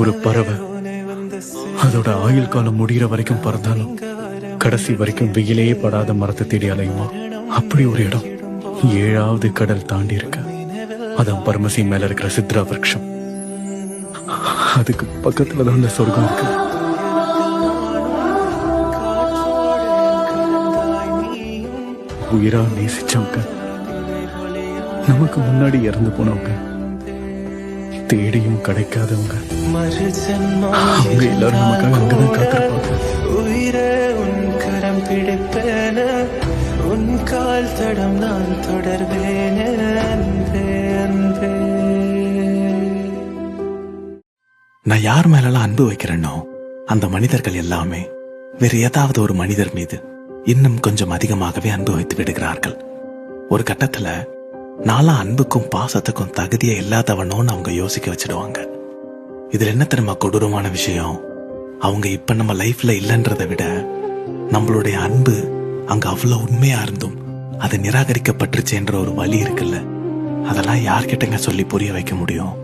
ஒரு பறவை அதோட ஆயுள் காலம் முடிகிற வரைக்கும் பறந்தாலும் கடைசி வரைக்கும் வெயிலே படாத மரத்தை தேடி அலையுமா. அப்படி ஒரு இடம் 7வது கடல் தாண்டி இருக்கு. அதான் பரமசி மேல இருக்கிற சித்ரா விருட்சம். அதுக்கு பக்கத்துலதான் அந்த சொர்க்கம் இருக்கு. உயிரா நேசிச்சவங்க, நமக்கு முன்னாடி இறந்து போனவங்க, தேடியும் கிடைக்காதவங்க, அவங்க எல்லாரும் நமக்காக அங்கதான் காத்திருப்பாங்க. உயிரே உன் கரம் பிடிப்பேன, உன் கால் தடம் நான் தொடர்வேன. அன்பே அன்பே. நான் யார் மேலாம் அன்பு வைக்கிறேனோ அந்த மனிதர்கள் எல்லாமே வேறு ஏதாவது ஒரு மனிதர் மீது இன்னும் கொஞ்சம் அதிகமாகவே அன்பு வைத்து விடுகிறார்கள். ஒரு கட்டத்துல நாளா அன்புக்கும் பாசத்துக்கும் தகுதியே இல்லாதவனோன்னு அவங்க யோசிக்க வச்சிடுவாங்க. இதுல என்ன தெரியுமா கொடூரமான விஷயம்? அவங்க இப்ப நம்ம லைஃப்ல இல்லைன்றதை விட நம்மளுடைய அன்பு அங்க அவ்வளவு உண்மையா இருந்தும் அது நிராகரிக்கப்பட்டுருச்சுன்ற ஒரு வலி இருக்குல்ல, அதெல்லாம் யார்கிட்டங்க சொல்லி புரிய வைக்க முடியும்?